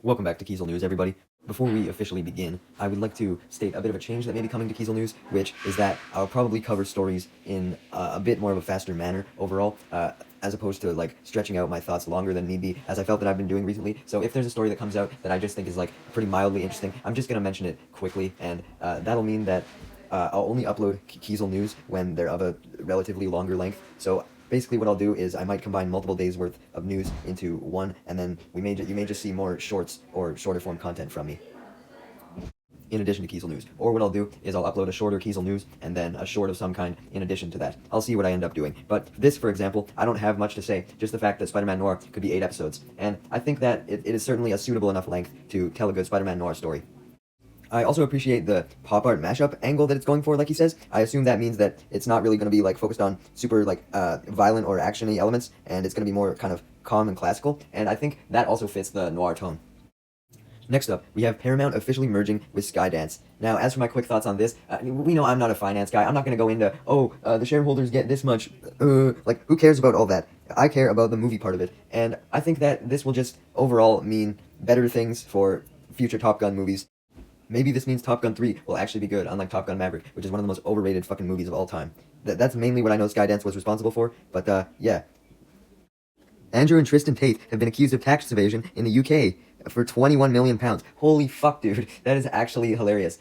Welcome back to Kiesel News, everybody. Before we officially begin, I would like to state a bit of a change that may be coming to Kiesel News, which is that I'll probably cover stories in a bit more of a faster manner overall, as opposed to like stretching out my thoughts longer than need be, as I felt that I've been doing recently. So if there's a story that comes out that I just think is like pretty mildly interesting, I'm just gonna mention it quickly, and that'll mean that I'll only upload Kiesel News when they're of a relatively longer length. So basically what I'll do is I might combine multiple days worth of news into one, and then you may just see more shorts or shorter form content from me in addition to Kiesel News. Or what I'll do is I'll upload a shorter Kiesel News and then a short of some kind in addition to that. I'll see what I end up doing. But this, for example, I don't have much to say, just the fact that Spider-Man Noir could be 8 episodes. And I think that it is certainly a suitable enough length to tell a good Spider-Man Noir story. I also appreciate the pop art mashup angle that it's going for, like he says. I assume that means that it's not really going to be like focused on super like violent or action-y elements, and it's going to be more kind of calm and classical, and I think that also fits the noir tone. Next up, we have Paramount officially merging with Skydance. Now, as for my quick thoughts on this, we know I'm not a finance guy. I'm not going to go into, the shareholders get this much, like, who cares about all that? I care about the movie part of it, and I think that this will just overall mean better things for future Top Gun movies. Maybe this means Top Gun 3 will actually be good, unlike Top Gun Maverick, which is one of the most overrated fucking movies of all time. That's mainly what I know Skydance was responsible for, but, yeah. Andrew and Tristan Tate have been accused of tax evasion in the UK for £21 million. Holy fuck, dude. That is actually hilarious.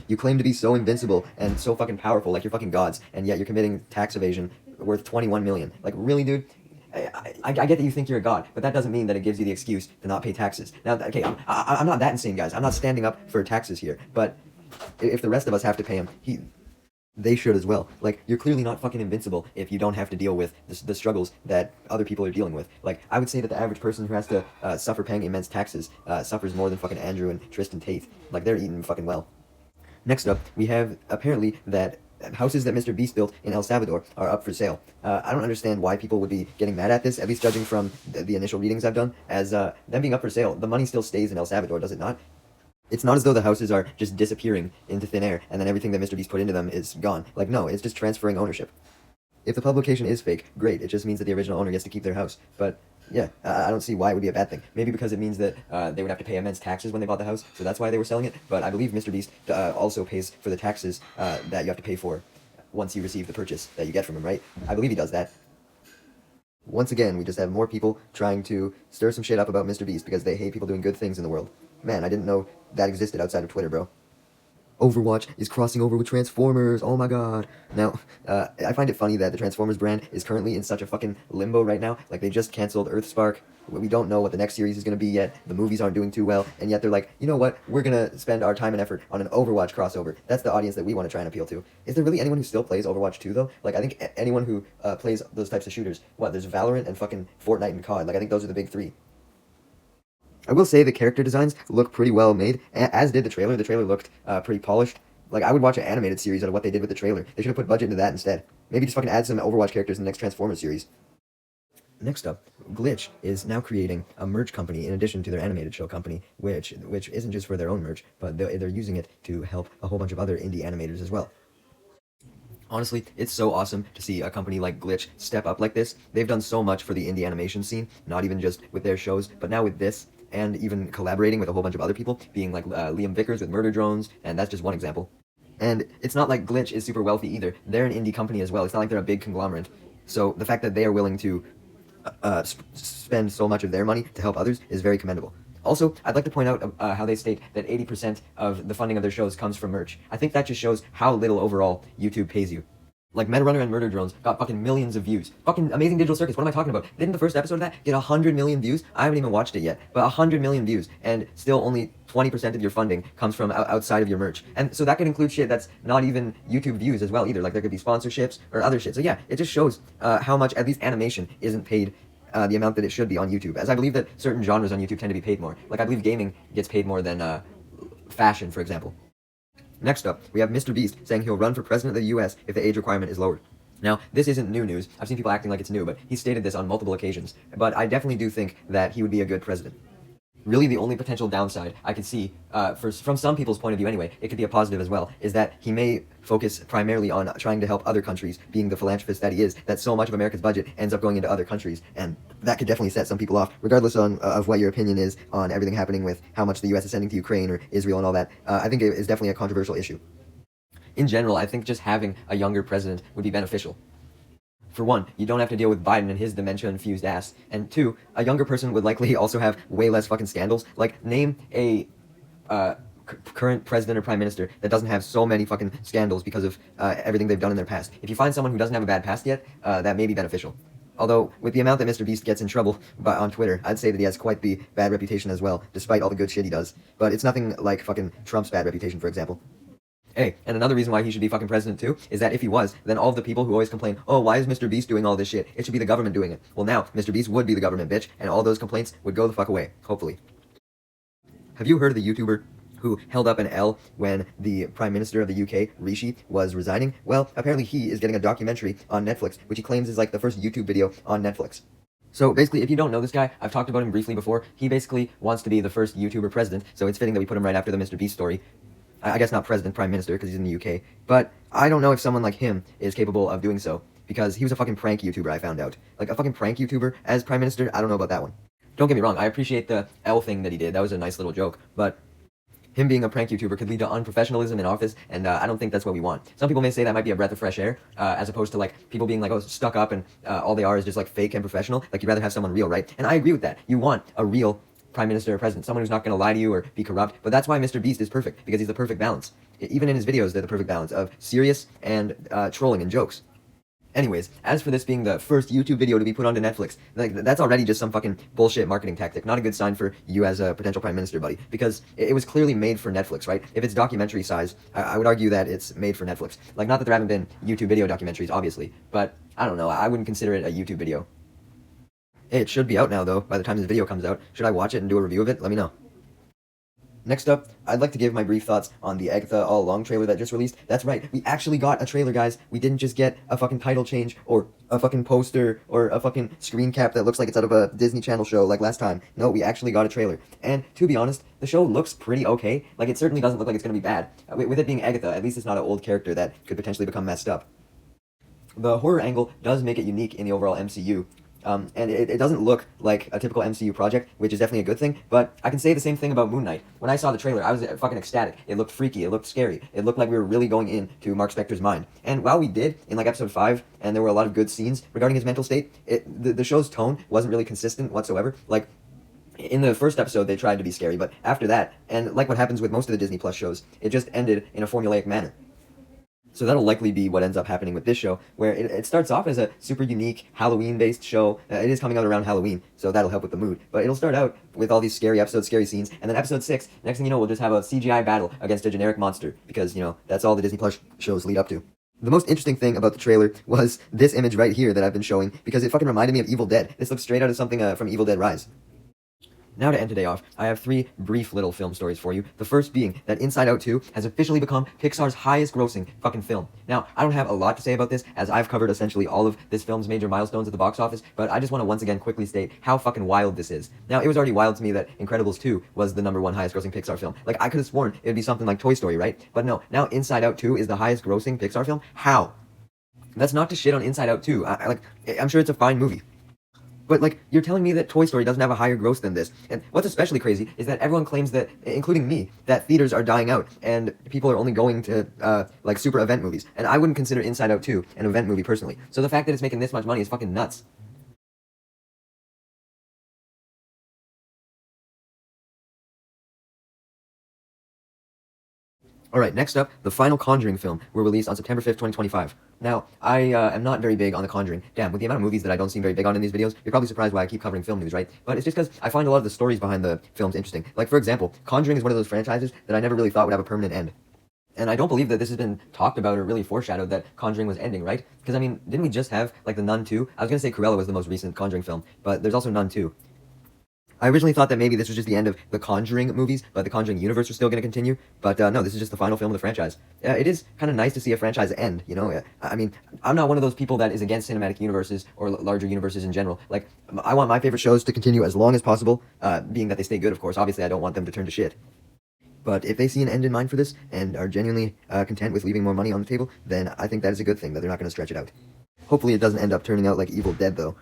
You claim to be so invincible and so fucking powerful, like you're fucking gods, and yet you're committing tax evasion worth $21 million. Like, really, dude? I get that you think you're a god, but that doesn't mean that it gives you the excuse to not pay taxes. Now, okay, I'm not that insane, guys. I'm not standing up for taxes here, but if the rest of us have to pay them, they should as well. Like, you're clearly not fucking invincible if you don't have to deal with the struggles that other people are dealing with. Like, I would say that the average person who has to suffer paying immense taxes suffers more than fucking Andrew and Tristan Tate. Like, they're eating fucking well. Next up, we have apparently that houses that Mrbeast built in El Salvador are up for sale. I don't understand why people would be getting mad at this, at least judging from the initial readings I've done, as them being up for sale. The money still stays in El Salvador, does it not? It's not as though the houses are just disappearing into thin air, and then everything that Mrbeast put into them is gone. Like, no, it's just transferring ownership. If the publication is fake, great, it just means that the original owner gets to keep their house. But, yeah, I don't see why it would be a bad thing. Maybe because it means that they would have to pay immense taxes when they bought the house, so that's why they were selling it. But I believe Mrbeast also pays for the taxes that you have to pay for once you receive the purchase that you get from him, right? I believe he does that. Once again, we just have more people trying to stir some shit up about Mrbeast because they hate people doing good things in the world. Man, I didn't know that existed outside of Twitter, bro. Overwatch is crossing over with Transformers, oh my god. Now, I find it funny that the Transformers brand is currently in such a fucking limbo right now. Like, they just canceled Earthspark. We don't know what the next series is going to be yet. The movies aren't doing too well, and yet they're like, you know what, we're going to spend our time and effort on an Overwatch crossover. That's the audience that we want to try and appeal to. Is there really anyone who still plays Overwatch 2, though? Like, I think anyone who plays those types of shooters, there's Valorant and fucking Fortnite and COD. Like, I think those are the big three. I will say the character designs look pretty well made, as did the trailer. The trailer looked pretty polished. Like, I would watch an animated series out of what they did with the trailer. They should have put budget into that instead. Maybe just fucking add some Overwatch characters in the next Transformers series. Next up, Glitch is now creating a merch company in addition to their animated show company, which isn't just for their own merch, but they're using it to help a whole bunch of other indie animators as well. Honestly, it's so awesome to see a company like Glitch step up like this. They've done so much for the indie animation scene, not even just with their shows, but now with this, and even collaborating with a whole bunch of other people, being like Liam Vickers with Murder Drones, and that's just one example. And it's not like Glitch is super wealthy either. They're an indie company as well. It's not like they're a big conglomerate. So the fact that they are willing to spend so much of their money to help others is very commendable. Also, I'd like to point out how they state that 80% of the funding of their shows comes from merch. I think that just shows how little overall YouTube pays you. Like, Metarunner and Murder Drones got fucking millions of views. Fucking Amazing Digital Circus, what am I talking about? Didn't the first episode of that get 100 million views? I haven't even watched it yet, but 100 million views, and still only 20% of your funding comes from outside of your merch. And so that could include shit that's not even YouTube views as well either. Like, there could be sponsorships or other shit. So yeah, it just shows how much, at least animation, isn't paid the amount that it should be on YouTube. As I believe that certain genres on YouTube tend to be paid more. Like, I believe gaming gets paid more than fashion, for example. Next up, we have Mrbeast saying he'll run for president of the US if the age requirement is lowered. Now, this isn't new news. I've seen people acting like it's new, but he stated this on multiple occasions. But I definitely do think that he would be a good president. really the only potential downside I could see, from some people's point of view anyway, it could be a positive as well, is that he may focus primarily on trying to help other countries, being the philanthropist that he is, that so much of America's budget ends up going into other countries, and that could definitely set some people off, regardless of what your opinion is on everything happening with how much the US is sending to Ukraine or Israel and all that. I think it is definitely a controversial issue. In general, I think just having a younger president would be beneficial. For one, you don't have to deal with Biden and his dementia-infused ass. And two, a younger person would likely also have way less fucking scandals. Like, name a current president or prime minister that doesn't have so many fucking scandals because of everything they've done in their past. If you find someone who doesn't have a bad past yet, that may be beneficial. Although, with the amount that Mrbeast gets in trouble on Twitter, I'd say that he has quite the bad reputation as well, despite all the good shit he does. But it's nothing like fucking Trump's bad reputation, for example. Hey, and another reason why he should be fucking president too, is that if he was, then all of the people who always complain, oh, why is Mrbeast doing all this shit? It should be the government doing it. Well now, Mrbeast would be the government, bitch, and all those complaints would go the fuck away, hopefully. Have you heard of the YouTuber who held up an L when the Prime Minister of the UK, Rishi, was resigning? Well, apparently he is getting a documentary on Netflix, which he claims is like the first YouTube video on Netflix. So basically, if you don't know this guy, I've talked about him briefly before. He basically wants to be the first YouTuber president, so it's fitting that we put him right after the Mrbeast story. I guess not president, prime minister, because he's in the UK. But I don't know if someone like him is capable of doing so, because he was a fucking prank YouTuber, I found out. Like, a fucking prank YouTuber as prime minister? I don't know about that one. Don't get me wrong, I appreciate the L thing that he did. That was a nice little joke. But him being a prank YouTuber could lead to unprofessionalism in office, and I don't think that's what we want. Some people may say that might be a breath of fresh air, as opposed to, like, people being, like, oh, stuck up and all they are is just, like, fake and professional. Like, you'd rather have someone real, right? And I agree with that. You want a real prime minister or president, someone who's not going to lie to you or be corrupt, but that's why Mrbeast is perfect, because he's the perfect balance. Even in his videos, they're the perfect balance of serious and trolling and jokes. Anyways, as for this being the first YouTube video to be put onto Netflix, like, that's already just some fucking bullshit marketing tactic. Not a good sign for you as a potential prime minister, buddy, because it was clearly made for Netflix, right? If it's documentary size, I would argue that it's made for Netflix. Like, not that there haven't been YouTube video documentaries, obviously, but I don't know, I wouldn't consider it a YouTube video. It should be out now, though, by the time this video comes out. Should I watch it and do a review of it? Let me know. Next up, I'd like to give my brief thoughts on the Agatha All Along trailer that just released. That's right, we actually got a trailer, guys. We didn't just get a fucking title change, or a fucking poster, or a fucking screen cap that looks like it's out of a Disney Channel show like last time. No, we actually got a trailer. And, to be honest, the show looks pretty okay. Like, it certainly doesn't look like it's gonna be bad. With it being Agatha, at least it's not an old character that could potentially become messed up. The horror angle does make it unique in the overall MCU. And it doesn't look like a typical MCU project, which is definitely a good thing, but I can say the same thing about Moon Knight. When I saw the trailer, I was fucking ecstatic. It looked freaky, it looked scary, it looked like we were really going into Mark Spector's mind. And while we did, in like episode 5, and there were a lot of good scenes regarding his mental state, the show's tone wasn't really consistent whatsoever. Like, in the first episode, they tried to be scary, but after that, and like what happens with most of the Disney Plus shows, it just ended in a formulaic manner. So that'll likely be what ends up happening with this show, where it starts off as a super unique Halloween-based show. It is coming out around Halloween, so that'll help with the mood. But it'll start out with all these scary episodes, scary scenes, and then episode 6, next thing you know, we'll just have a CGI battle against a generic monster, because, you know, that's all the Disney Plus shows lead up to. The most interesting thing about the trailer was this image right here that I've been showing, because it fucking reminded me of Evil Dead. This looks straight out of something from Evil Dead Rise. Now to end today off, I have 3 brief little film stories for you. The first being that Inside Out 2 has officially become Pixar's highest grossing fucking film. Now, I don't have a lot to say about this, as I've covered essentially all of this film's major milestones at the box office, but I just want to once again quickly state how fucking wild this is. Now, it was already wild to me that Incredibles 2 was the #1 highest grossing Pixar film. Like, I could have sworn it would be something like Toy Story, right? But no, now Inside Out 2 is the highest grossing Pixar film? How? That's not to shit on Inside Out 2. I'm sure it's a fine movie. But, like, you're telling me that Toy Story doesn't have a higher gross than this. And what's especially crazy is that everyone claims that, including me, that theaters are dying out, and people are only going to, like, super event movies. And I wouldn't consider Inside Out 2 an event movie, personally. So the fact that it's making this much money is fucking nuts. Alright, next up, the final Conjuring film will release on September 5th, 2025. Now, I am not very big on The Conjuring. Damn, with the amount of movies that I don't seem very big on in these videos, you're probably surprised why I keep covering film news, right? But it's just because I find a lot of the stories behind the films interesting. Like, for example, Conjuring is one of those franchises that I never really thought would have a permanent end. And I don't believe that this has been talked about or really foreshadowed that Conjuring was ending, right? Because, I mean, didn't we just have, like, The Nun 2? I was gonna say Cruella was the most recent Conjuring film, but there's also Nun 2. I originally thought that maybe this was just the end of the Conjuring movies, but the Conjuring universe was still going to continue. But no, this is just the final film of the franchise. It is kind of nice to see a franchise end, you know? I mean, I'm not one of those people that is against cinematic universes or larger universes in general. Like, I want my favorite shows to continue as long as possible, being that they stay good, of course. Obviously, I don't want them to turn to shit. But if they see an end in mind for this and are genuinely content with leaving more money on the table, then I think that is a good thing, that they're not going to stretch it out. Hopefully it doesn't end up turning out like Evil Dead, though,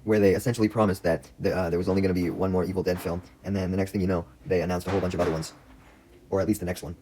where they essentially promised that there was only going to be one more Evil Dead film, and then the next thing you know, they announced a whole bunch of other ones. Or at least the next one.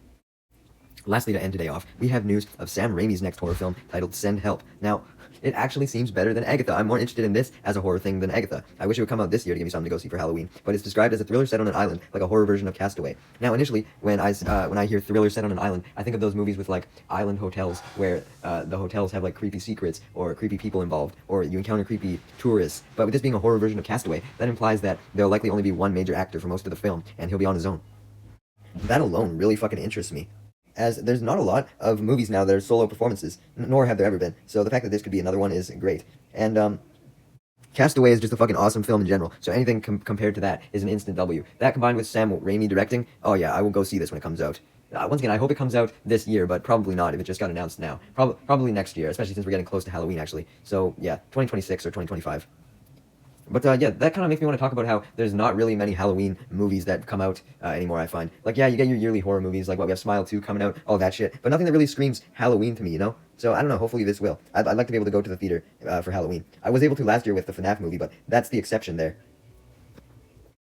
Lastly, to end today off, we have news of Sam Raimi's next horror film titled Send Help. Now, it actually seems better than Agatha. I'm more interested in this as a horror thing than Agatha. I wish it would come out this year to give me something to go see for Halloween, but it's described as a thriller set on an island, like a horror version of Castaway. Now, initially, when I hear thriller set on an island, I think of those movies with, like, island hotels, where the hotels have, like, creepy secrets, or creepy people involved, or you encounter creepy tourists. But with this being a horror version of Castaway, that implies that there'll likely only be one major actor for most of the film, and he'll be on his own. That alone really fucking interests me, as there's not a lot of movies now that are solo performances, nor have there ever been, so the fact that this could be another one is great. And, Castaway is just a fucking awesome film in general, so anything compared to that is an instant W. That combined with Sam Raimi directing, oh yeah, I will go see this when it comes out. Once again, I hope it comes out this year, but probably not if it just got announced now. Probably next year, especially since we're getting close to Halloween, actually. So, yeah, 2026 or 2025. But yeah, that kind of makes me want to talk about how there's not really many Halloween movies that come out anymore, I find. Like, yeah, you get your yearly horror movies, like what we have Smile 2 coming out, all that shit, but nothing that really screams Halloween to me, you know? So, I don't know, hopefully this will. I'd like to be able to go to the theater for Halloween. I was able to last year with the FNAF movie, but that's the exception there.